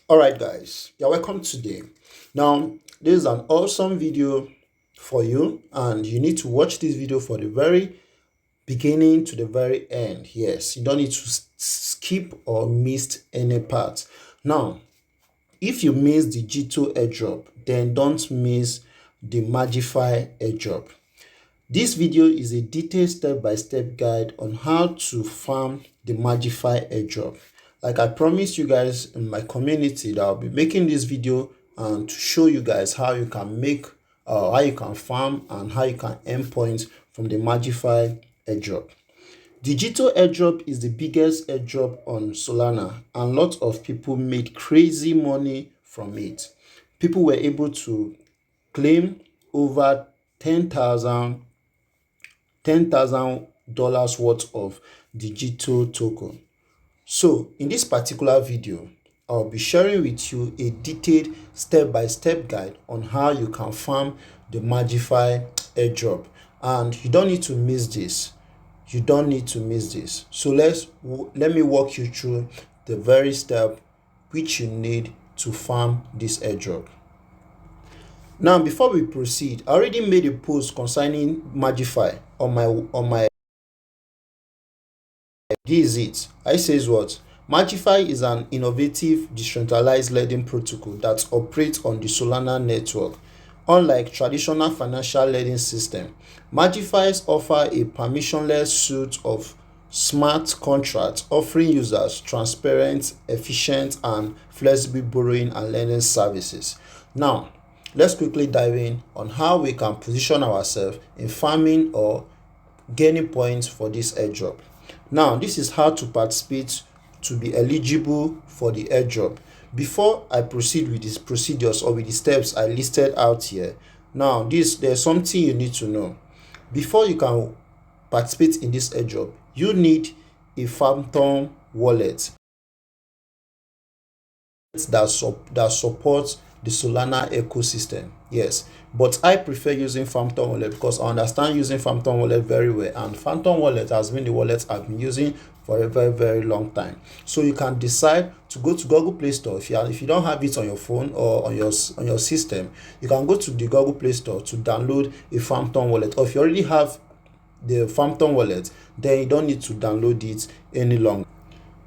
All right, guys, you're welcome today. Now, this is an awesome video for you, and you need to watch this video for the very beginning to the very end. Yes, you don't need to skip or miss any part. Now, if you miss the G2 airdrop, then don't miss the Marginfi airdrop. This video is a detailed step-by-step guide on how to farm the Marginfi airdrop. Like I promised you guys in my community that I'll be making this video and to show you guys how you can how you can farm and how you can earn points from the Marginfi airdrop. The G2 airdrop is the biggest airdrop on Solana, and lots of people made crazy money from it. People were able to claim over 10,000 $10,000 worth of the G2 token. So in this particular video, I'll be sharing with you a detailed step-by-step guide on how you can farm the Marginfi airdrop, and you don't need to miss this. You don't need to miss this. So let me walk you through the very step which you need to farm this airdrop. Now, before we proceed, I already made a post concerning Marginfi on my this is it. I says what? Marginfi is an innovative decentralized lending protocol that operates on the Solana network. Unlike traditional financial lending system, Marginfi offer a permissionless suite of smart contracts offering users transparent, efficient, and flexible borrowing and lending services. Now, let's quickly dive in on how we can position ourselves in farming or gaining points for this airdrop. Now, this is how to participate to be eligible for the airdrop. Before I proceed with these procedures or with the steps I listed out here, now there's something you need to know. Before you can participate in this airdrop, you need a Phantom wallet that supports the Solana ecosystem. Yes, but I prefer using Phantom wallet because I understand using Phantom wallet very well, and Phantom wallet has been the wallet I've been using for a very long time. So you can decide to go to Google Play Store. If you don't have it on your phone or on your system, you can go to the Google Play Store to download a Phantom wallet. Or if you already have the Phantom wallet, then you don't need to download it any longer.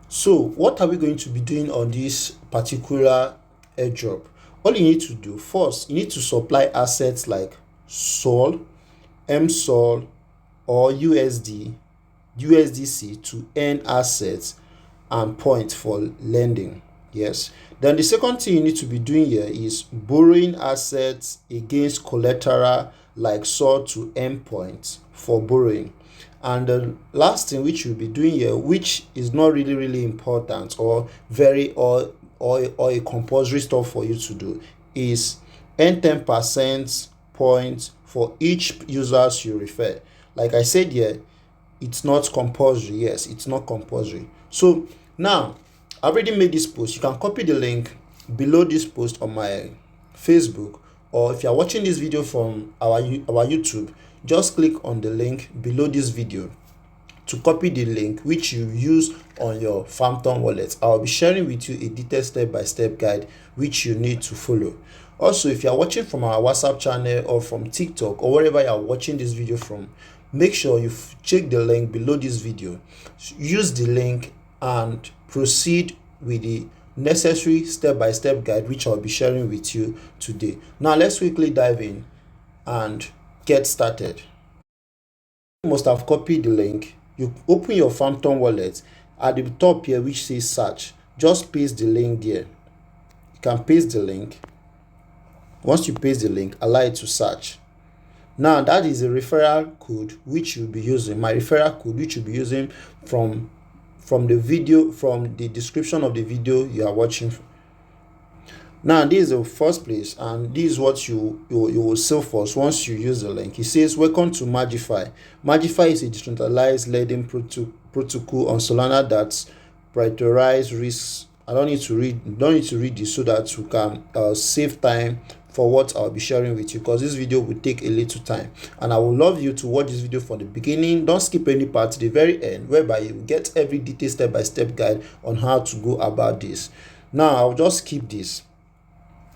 So what are we going to be doing on this particular airdrop? All you need to do first, you need to supply assets like SOL, mSol, or USDC to earn assets and points for lending. Yes. Then the second thing you need to be doing here is borrowing assets against collateral like SOL to earn points for borrowing. And the last thing which you'll be doing here, which is not really important or a compulsory stuff for you to do, is earn 10% points for each users you refer. Like I said here, it's not compulsory. Yes, it's not compulsory. So now I've already made this post. You can copy the link below this post on my Facebook, or if you are watching this video from our YouTube, just click on the link below this video to copy the link which you use on your Phantom wallet. I'll be sharing with you a detailed step-by-step guide which you need to follow. Also, if you are watching from our WhatsApp channel or from TikTok or wherever you are watching this video from, make sure you check the link below this video. Use the link and proceed with the necessary step-by-step guide which I'll be sharing with you today. Now let's quickly dive in and get started. You must have copied the link. You open your Phantom wallet at the top here which says search. Just paste the link there. You can paste the link. Once you paste the link, allow it to search. Now that is a referral code which you'll be using. My referral code which you'll be using from the description of the video you are watching. Now this is the first place, and this is what you will see first once you use the link. It says welcome to Marginfi. Marginfi is a decentralized lending protocol on Solana that prioritizes risks. I don't need to read this so that you can save time for what I'll be sharing with you, because this video will take a little time, and I would love you to watch this video from the beginning. Don't skip any part to the very end, whereby you get every detailed step-by-step guide on how to go about this. Now I'll just keep this.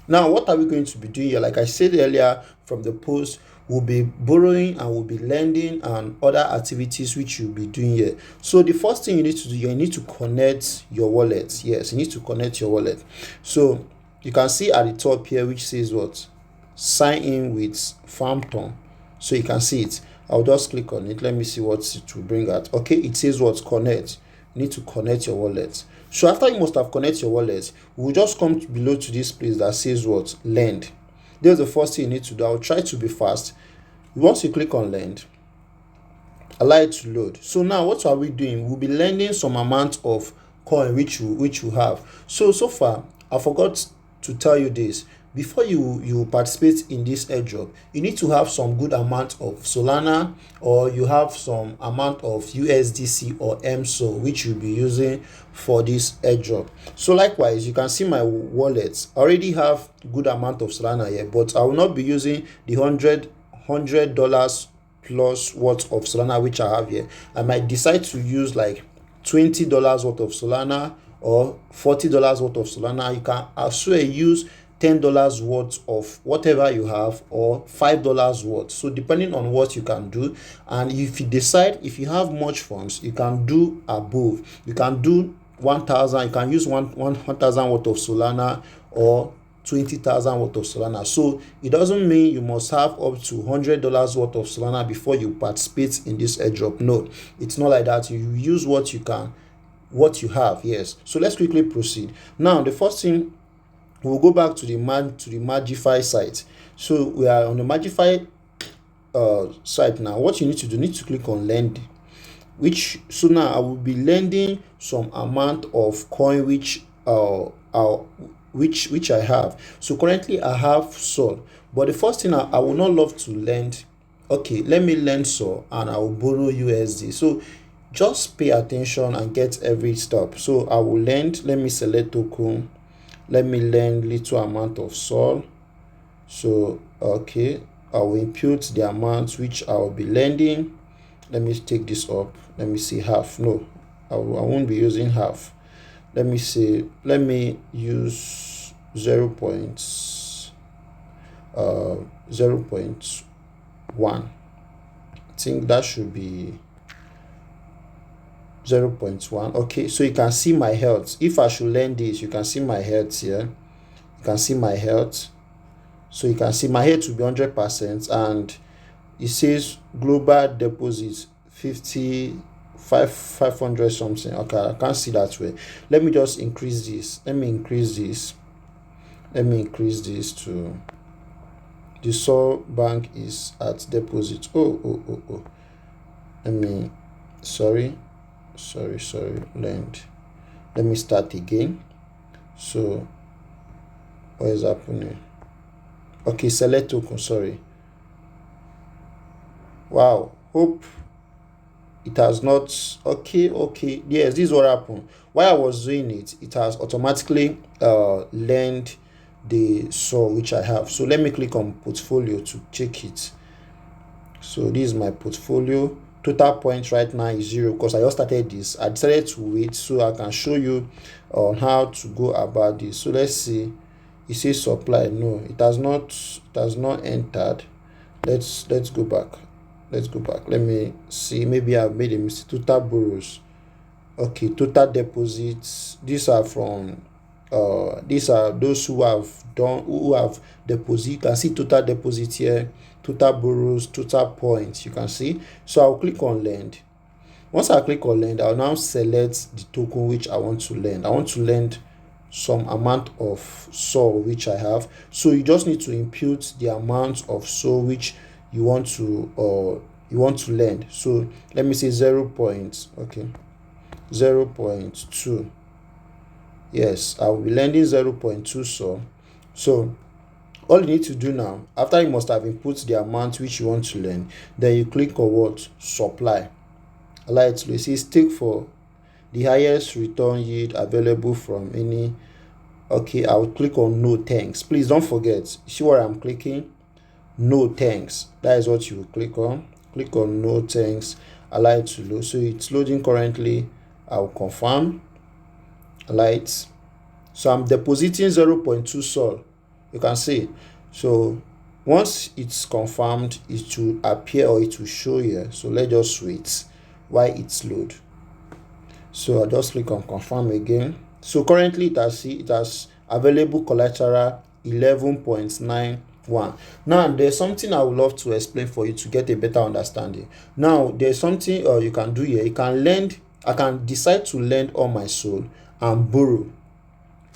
Now, what are we going to be doing here? Like I said earlier from the post, we'll be borrowing and we'll be lending and other activities which you'll be doing here. So the first thing you need to do, you need to connect your wallet. Yes, you need to connect your wallet. So you can see at the top here which says what? Sign in with Phantom. So you can see it. I'll just click on it. Let me see what it will bring out. Okay, it says what? Connect. You need to connect your wallet. So after you must have connected your wallet, we'll just come below to this place that says what? Lend. There's the first thing you need to do. I'll try to be fast. Once you click on lend, allow it to load. So now what are we doing? We'll be lending some amount of coin which you have. So far I forgot to tell you this. Before you participate in this airdrop, you need to have some good amount of Solana, or you have some amount of USDC or mSol which you'll be using for this airdrop. So likewise, you can see my wallet. I already have good amount of Solana here, but I will not be using the $100 plus worth of Solana which I have here. I might decide to use like $20 worth of Solana or $40 worth of Solana. You can also use $10 worth of whatever you have, or $5 worth. So depending on what you can do, and if you decide, if you have much funds, you can do above. You can do 1,000. You can use 1,000 worth of Solana or 20,000 worth of Solana. So it doesn't mean you must have up to $100 worth of Solana before you participate in this airdrop. No, it's not like that. You use what you can, what you have. Yes. So let's quickly proceed. Now the first thing, we'll go back to the Marginfi site. So we are on the Marginfi site now. What you need to do, you need to click on lend, so now I will be lending some amount of coin which I have. So currently I have Sol, but the first thing, I will not love to lend. Okay, let me lend Sol and I will borrow USD. So just pay attention and get every step. So I will lend. Let me select token. Let me lend little amount of Sol. So okay, I will impute the amount which I will be lending. Let me take this up. Let me see half. No, I won't be using half. Let me see. Let me use 0.1. I think that should be 0.1. Okay, so you can see my health. If I should lend this, you can see my health here. You can see my health. So you can see my health to be 100%, and it says global deposits 500 something. Okay, I can't see that way. Let me just increase this. Let me increase this to the Sol bank is at deposit. Oh. Let me sorry, lend. Let me start again. So what is happening? Okay, select token. Sorry. Wow, hope it has not. Okay, yes, this is what happened. While I was doing it, it has automatically lend the Sol which I have. So let me click on portfolio to check it. So this is my portfolio. Total points right now is 0 because I just started this. I decided to wait so I can show you on how to go about this. So let's see. It says supply. No, it has not entered. Let's go back. Let me see. Maybe I've made a mistake. Total borrows. Okay, total deposits. These are from these are those who have deposit. You can see total deposit here, total borrows, total points. You can see. So I'll click on lend. Once I click on lend, I'll now select the token which I want to lend. I want to lend some amount of Sol which I have. So you just need to impute the amount of Sol which you want to lend. So let me say 0.2. Yes, I will be lending 0.2 Sol. So all you need to do now, after you must have input the amount which you want to lend, then you click on what? Supply. Allow it to, it says take for the highest return yield available from any. Okay, I will click on no thanks. Please don't forget, see what I'm clicking? No thanks. That is what you will click on. Click on no thanks. Allow it to load. So it's loading currently. I will confirm. Allow it. So I'm depositing 0.2 sol. You can see. So once it's confirmed, it will appear or it will show here. So let's just wait while it's load. So I'll just click on confirm again. So currently it has available collateral 11.91. Now there's something I would love to explain for you to get a better understanding. Now there's something you can do here. You can lend. I can decide to lend on my SOL and borrow.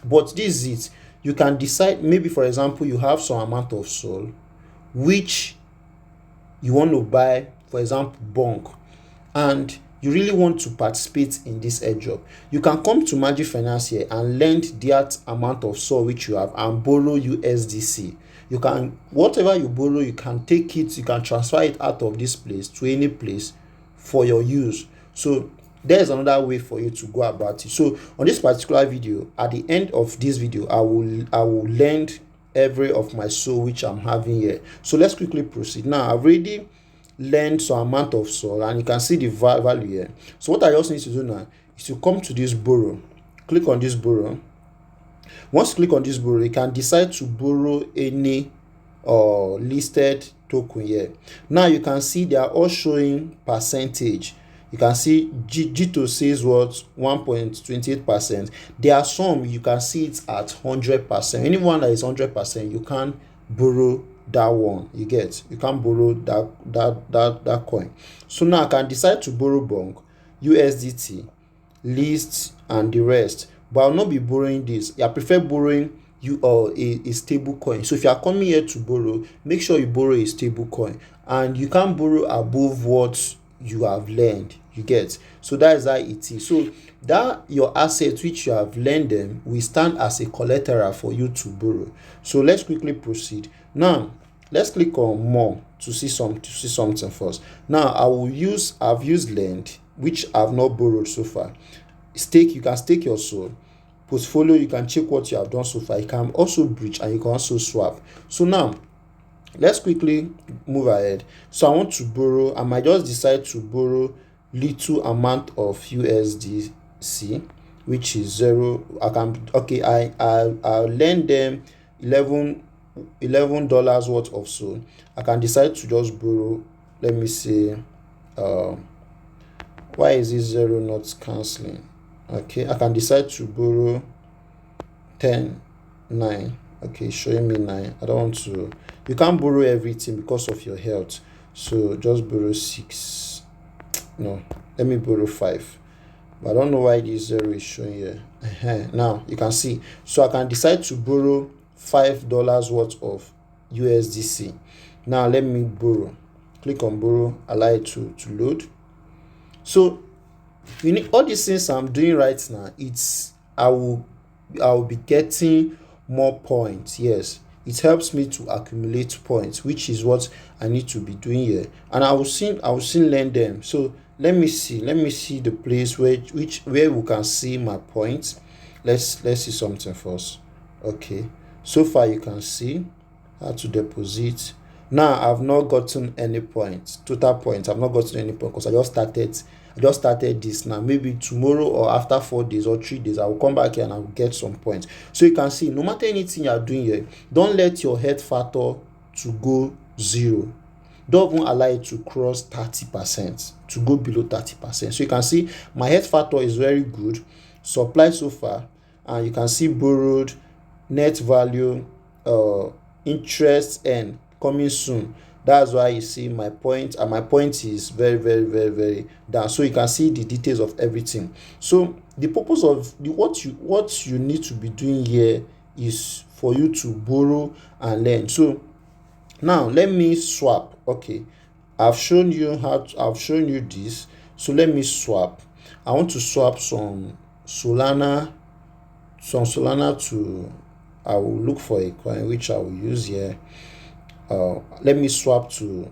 But this is it. You can decide, maybe for example, you have some amount of SOL which you want to buy, for example, bunk, and you really want to participate in this airdrop. You can come to Marginfi here and lend that amount of SOL which you have and borrow USDC. You can, whatever you borrow, you can take it, you can transfer it out of this place to any place for your use. So there's another way for you to go about it. So on this particular video, at the end of this video, I will lend every of my SOL which I'm having here. So let's quickly proceed. Now I've already lend some amount of SOL and you can see the value here. So what I just need to do now is to come to this borrow, click on this borrow. Once you click on this borrow, you can decide to borrow any listed token here. Now you can see they are all showing percentage. You can see G2 says what 1.28%. There are some you can see it's at 100%. Anyone that is 100%, you can borrow that one. You get, you can borrow that coin. So now I can decide to borrow bunk, USDT, list, and the rest. But I'll not be borrowing this. I prefer borrowing a stable coin. So if you are coming here to borrow, make sure you borrow a stable coin, and you can borrow above what you have lent. You get, so that is how it is. So that your assets which you have lent them will stand as a collateral for you to borrow. So let's quickly proceed. Now let's click on more to see something first. Now I've used lend, which I've not borrowed so far. Stake, you can stake your SOL. Portfolio, you can check what you have done so far. You can also bridge and you can also swap. So now let's quickly move ahead. So I want to borrow. I might just decide to borrow little amount of USDC, which is zero. I'll lend them $11 worth of SOL. I can decide to just borrow. Let me see. Why is this zero not canceling? Okay, I can decide to borrow 9. Okay, showing me 9. I don't want to. You can't borrow everything because of your health. So just borrow 6. No, let me borrow 5. But I don't know why this 0 is showing here. Now you can see. So I can decide to borrow $5 worth of USDC. Now let me borrow. Click on borrow. Allow it to load. So you need all these things I'm doing right now. I will be getting more points. Yes, it helps me to accumulate points, which is what I need to be doing here. And I will soon lend them. So let me see the place where we can see my points. Let's see something first. Okay, so far you can see how to deposit. Now I've not gotten any points, total points. I've not gotten any points because I just started this. Now maybe tomorrow or after 4 days or 3 days, I will come back here and I will get some points. So you can see, no matter anything you are doing here, don't let your head factor to go 0. Don't even allow it to cross 30%, to go below 30%. So you can see my head factor is very good. Supply so far, and you can see borrowed, net value, interest, and coming soon. That's why you see my point, and my point is very, very, very, very down. So you can see the details of everything. So the purpose of what you need to be doing here is for you to borrow and lend. So now let me swap. Okay, I've shown you this. So let me swap. I want to swap some Solana to, I will look for a coin which I will use here. Let me swap to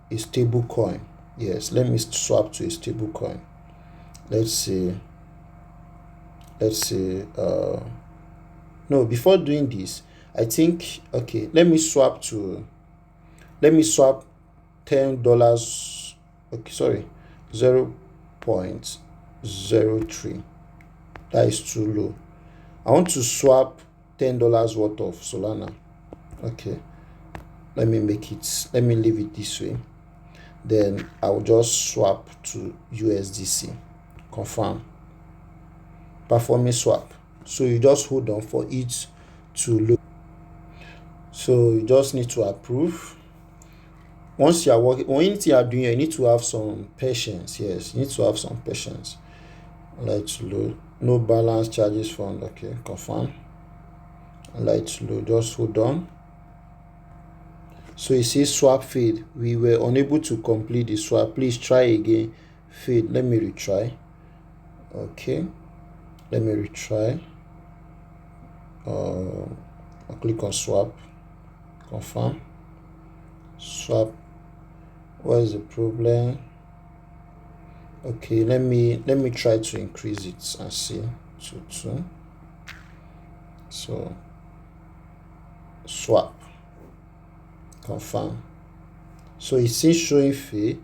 a stable coin. Yes, let me swap to a stable coin. Let's see. No, before doing this, I think, okay, let me swap $10. Okay, sorry, 0.03. That is too low. I want to swap $10 worth of Solana. Okay, let me leave it this way. Then I'll just swap to USDC. Confirm. Performing swap. So you just hold on for it to load. So you just need to approve. Once you are working, when you are doing, you need to have some patience. Yes, you need to have some patience. Let's load. No balance charges found. Okay, confirm. Let's load. Just hold on. So you see swap failed. We were unable to complete the swap. Please try again. Failed. Let me retry. Okay. Let me retry. I'll click on swap. Confirm. Swap. What is the problem? Okay, let me try to increase it and see. 2. So swap. Confirm. So it's still showing fail.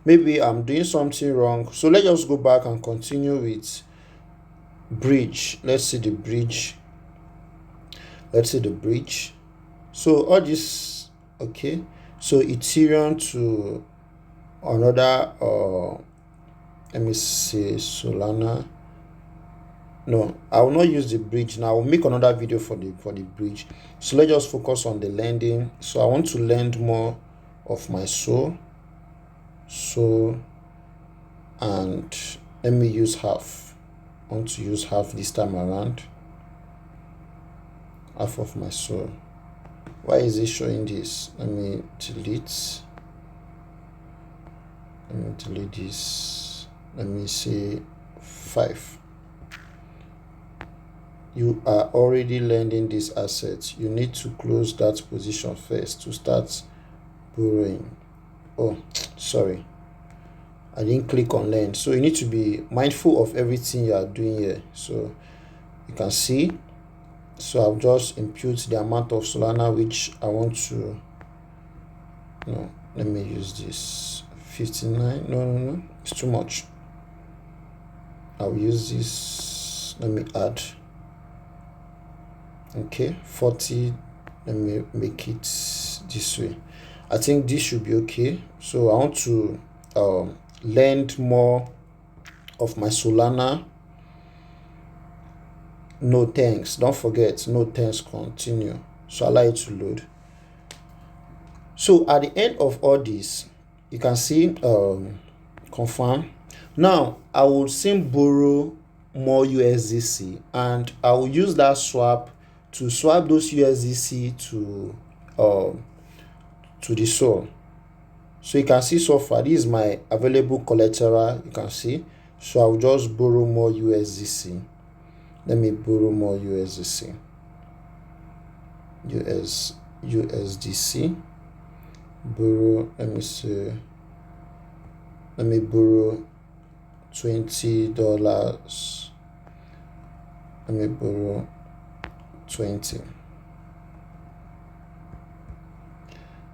Maybe I'm doing something wrong. So let's just go back and continue with bridge. Let's see the bridge. So all this, okay. So Ethereum to another let me see, Solana. No, I will not use the bridge now. I will make another video for the bridge. So let's just focus on the lending. So I want to lend more of my SOL. And let me use half. I want to use half this time around. Half of my SOL. Why is it showing this? Let me delete this. Let me say 5. You are already lending these assets. You need to close that position first to start borrowing. Oh, sorry, I didn't click on lend. So you need to be mindful of everything you are doing here. So you can see. So I'll just impute the amount of Solana which I want to. No, let me use this 59. No, it's too much. I'll use this. Let me add. Okay, 40. Let me make it this way. I think this should be okay. So I want to lend more of my Solana. No thanks. Don't forget, no thanks. Continue. So allow it to load. So at the end of all this, you can see confirm. Now I will soon borrow more USDC, and I will use that swap to swap those USDC to the SOL. So you can see so far this is my available collateral. You can see. So I'll just borrow more USDC. Let me borrow more USDC. USDC. Borrow. Let me see. Let me borrow $20. Let me borrow 20.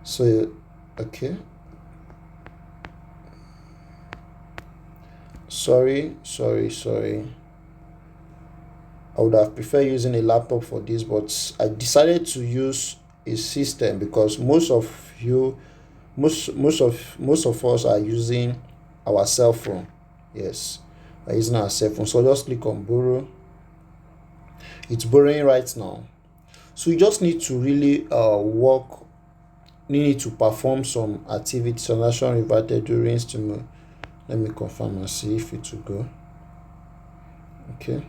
So okay. Sorry. I would have preferred using a laptop for this, but I decided to use a system because most of us are using our cell phone. Yes, we're using our cell phone. So just click on borrow. It's borrowing right now. So you just need to really work. You need to perform some activity. Transaction reverted during stimulus. Let me confirm and see if it will go. Okay.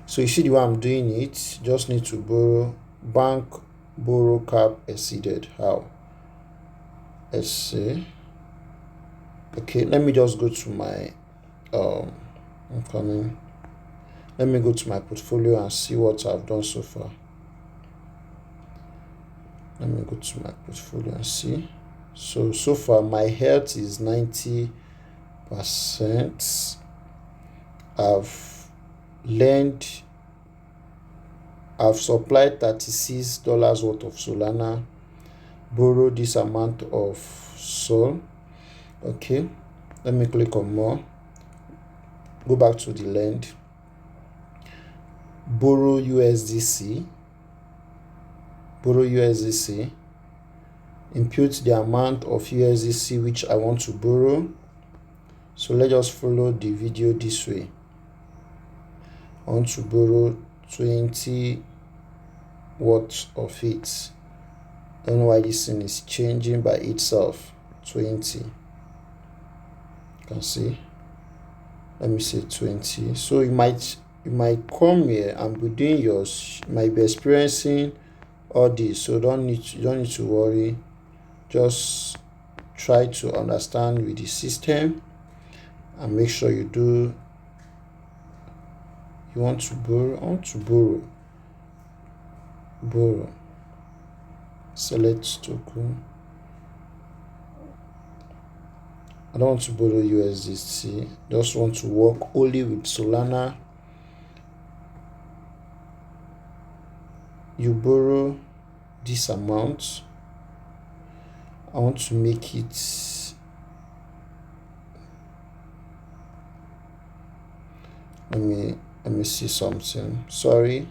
So you see the way I'm doing it. Just need to borrow. Bank borrow cap exceeded. How? Let's see. Okay, let me just go to my I'm coming. Let me go to my portfolio and see what I've done so far. Let me go to my portfolio and see. So far my health is 90%. I've supplied $36 worth of Solana, borrow this amount of SOL. Okay, let me click on more, go back to the lend. borrow USDC, input the amount of USDC which I want to borrow. So let's just follow the video this way. I want to borrow 20 worth of it. Don't know why this thing is changing by itself. 20. You can see. Let me say 20. So you might come here and be doing yours. You might be experiencing all this. So you don't need to worry. Just try to understand with the system and make sure you do. You want to borrow. I want to borrow. Select token. I don't want to borrow USDC. Just want to work only with Solana. You borrow this amount. I want to make it. Let me see something. Sorry.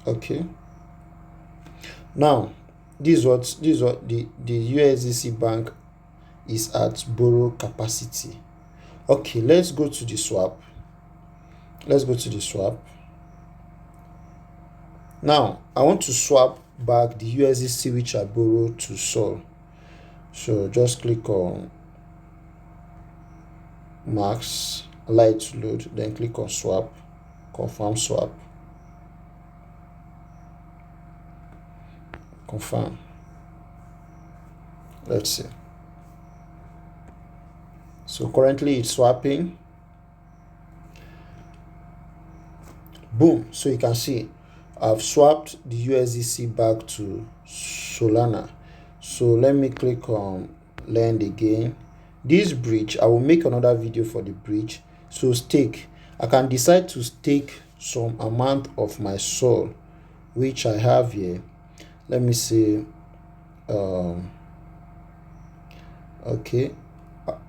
Okay. Now, this is what the USDC bank is at borrow capacity. Okay, let's go to the swap. Now, I want to swap back the USDC which I borrowed to Sol. So just click on max, allow it to load, then click on swap, confirm swap. Confirm. Let's see. So currently it's swapping. Boom. So you can see I've swapped the USDC back to Solana. So let me click on lend again. This bridge, I will make another video for the bridge. So stake, I can decide to stake some amount of my Sol, which I have here. Let me say, okay,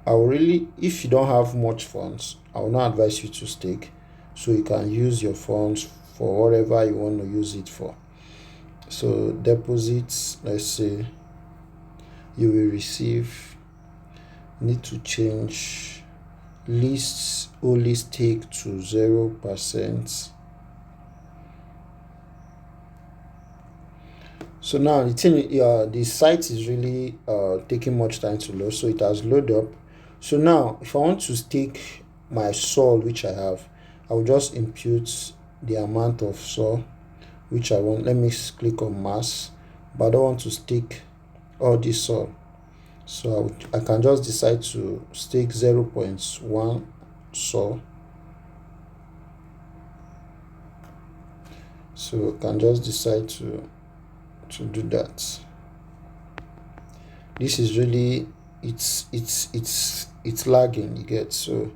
I will really, if you don't have much funds, I will not advise you to stake. So you can use your funds for whatever you want to use it for. So deposits, let's say you will receive, need to change lists only stake to 0%. So now the site is really taking much time to load, so it has loaded up. So now if I want to stake my Sol which I have, I will just impute the amount of Sol which I want. Let me click on mass, but I don't want to stake all this Sol. So I can just decide to stake 0.1 Sol. So I can just decide to do that. This is really it's lagging, you get. So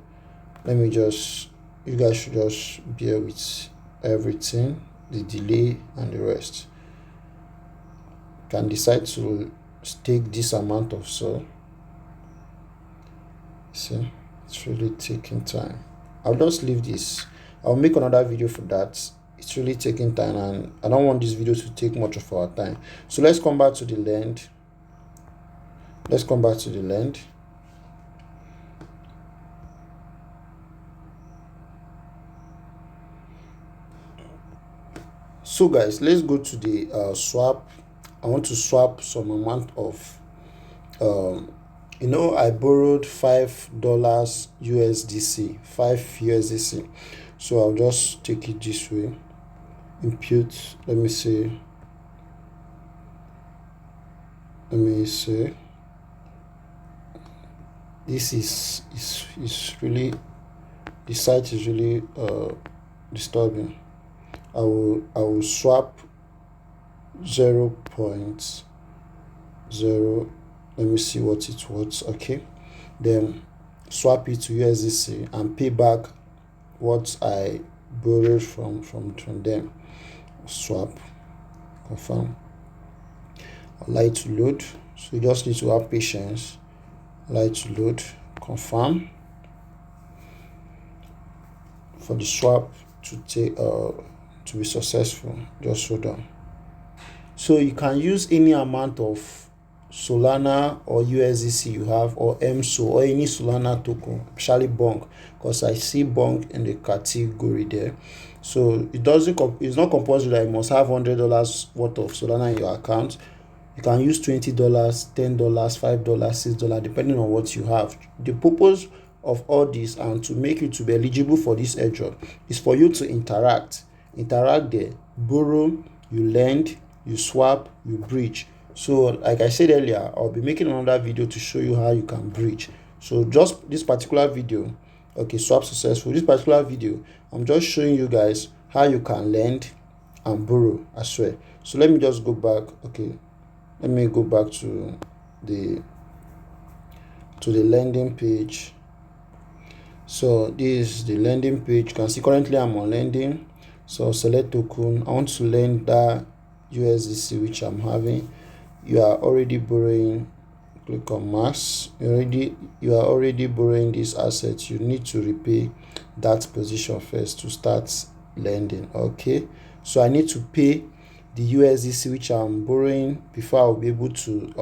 let me just, you guys should just bear with everything, the delay and the rest. Can decide to stake this amount of Sol. See, it's really taking time. I'll just leave this. I'll make another video for that. It's really taking time and I don't want this video to take much of our time. So let's come back to the lend. So guys, let's go to the swap. I want to swap some amount of I borrowed $5 USDC, 5 USDC. So I'll just take it this way. Impute, let me say this is really, the site is really disturbing. I will swap 0.0, let me see what it was. Okay, then swap it to USDC and pay back what I borrowed from them. Swap, confirm, allow it to load. So you just need to have patience. Allow it to load, confirm, for the swap to take to be successful. Just hold on. So you can use any amount of Solana or USDC you have, or mSol, or any Solana token, especially Bonk, because I see Bonk in the category there. So it's not compulsory that you must have $100 worth of Solana in your account. You can use $20, $10, $5, $6, depending on what you have. The purpose of all this, and to make you to be eligible for this airdrop, is for you to interact there, borrow, you lend, you swap, you bridge. So like I said earlier, I'll be making another video to show you how you can bridge. So just this particular video, okay, swap successful. This particular video, I'm just showing you guys how you can lend and borrow as well. So let me just go back. Okay, let me go back to the lending page. So this is the lending page. You can see currently I'm on lending. So select token. I want to lend that USDC which I'm having. You are already borrowing. Click on max. You are already borrowing this asset. You need to repay that position first to start lending. Okay, so I need to pay the USDC which I'm borrowing before I'll be able to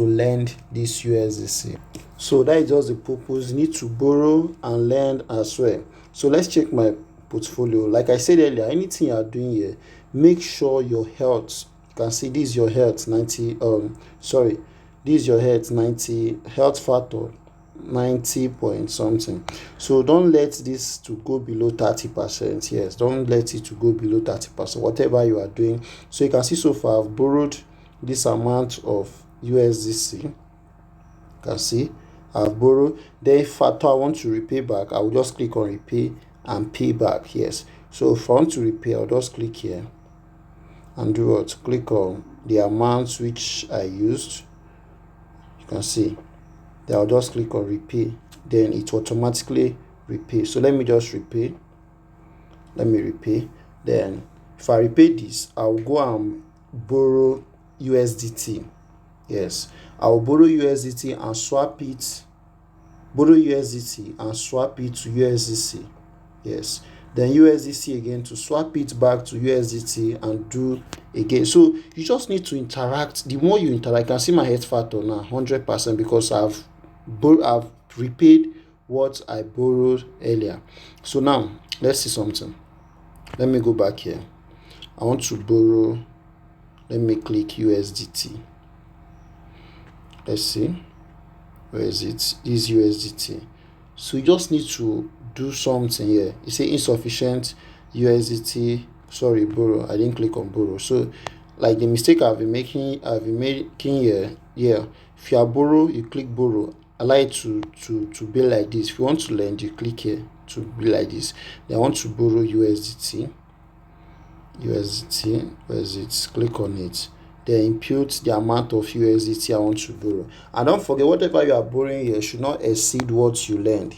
lend this USDC. So that is just the purpose. You need to borrow and lend as well. So let's check my portfolio. Like I said earlier, anything you are doing here, make sure your health, you can see this is your health 90 this is your health 90, health factor 90 point something. So don't let this to go below 30%. Yes, don't let it to go below 30%, whatever you are doing. So you can see so far I've borrowed this amount of USDC. You can see I've borrowed. Then if at all I want to repay back, I will just click on repay and pay back. Yes, so if I want to repay, I'll just click here and do what? Click on the amounts which I used. You can see, then I'll just click on repay, then it automatically repay. So let me just repay. Let me repay. Then if I repay this, I'll go and borrow USDT. Yes, I'll borrow USDT and swap it. Borrow USDT and swap it to USDC. Yes, then USDC again to swap it back to USDT and do again. So you just need to interact. The more you interact, I can see my health factor now 100% because I've repaid what I borrowed earlier. So now let's see something. Let me go back here. I want to borrow. Let me click USDT. Let's see, where is it? This USDT. So you just need to do something here. You say insufficient USDT. Sorry, borrow. I didn't click on borrow. So like the mistake I've been making here. Yeah, if you are borrow, you click borrow. Allow it to be like this. If you want to lend, you click here to be like this. Then I want to borrow USDT. Where is it? Click on it. Then impute the amount of USDT I want to borrow. And don't forget, whatever you are borrowing here should not exceed what you lend.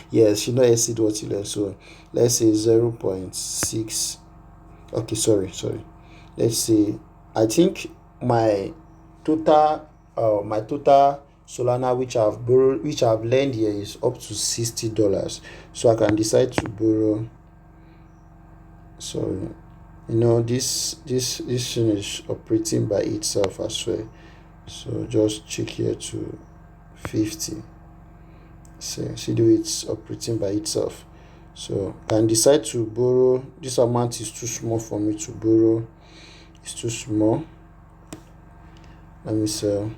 Yes, should not exceed what you lend. So let's say 0.6. Okay, sorry. Let's say, I think my total Solana which I've borrowed, which I've lent here, is up to $60. So I can decide to borrow. Sorry. You know, this thing is operating by itself as well. So just check here to 50. So see the way it's operating by itself. So I can decide to borrow. This amount is too small for me to borrow. It's too small. Let me sell.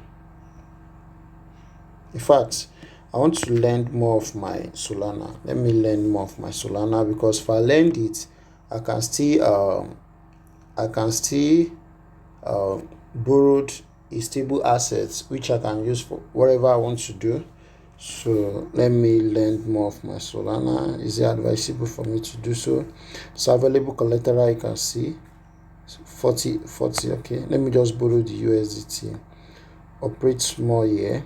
In fact, I want to lend more of my Solana. Let me lend more of my Solana, because if I lend it, I can still borrow a stable assets which I can use for whatever I want to do. So let me lend more of my Solana. Is it advisable for me to do so? So available collateral, you can see 40. Okay, let me just borrow the USDT. Operate small here.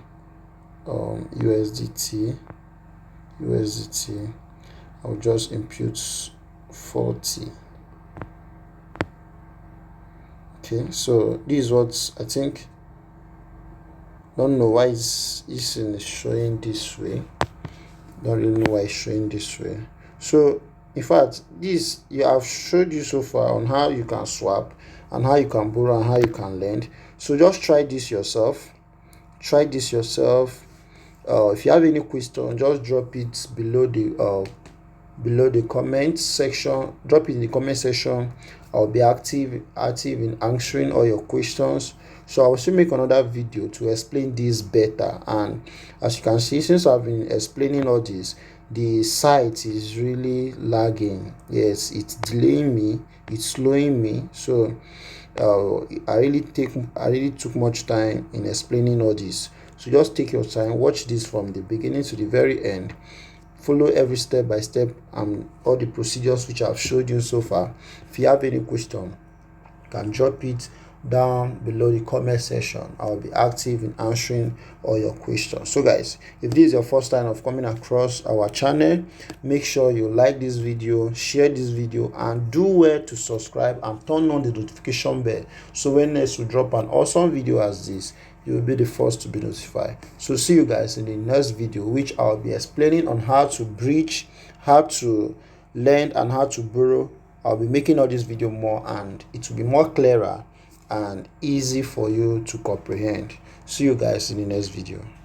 USDT. I'll just impute 40. Okay, so this is what I think. Don't know why this thing is showing this way. Don't really know why it's showing this way. So in fact, this you have showed you so far on how you can swap and how you can borrow and how you can lend. So just try this yourself. If you have any question, just drop it below the comment section. Drop it in the comment section. I'll be active in answering all your questions. So I will still make another video to explain this better. And as you can see, since I've been explaining all this, the site is really lagging. Yes, it's delaying me, it's slowing me. So I really took much time in explaining all this. So just take your time, watch this from the beginning to the very end, follow every step by step and all the procedures which I've showed you so far. If you have any question, you can drop it down below the comment section. I'll be active in answering all your questions. So guys, if this is your first time of coming across our channel, make sure you like this video, share this video, and do well to subscribe and turn on the notification bell, so when next we drop an awesome video as this, you will be the first to be notified. So see you guys in the next video, which I'll be explaining on how to bridge, how to lend, and how to borrow. I'll be making all this video more, and it will be more clearer and easy for you to comprehend. See you guys in the next video.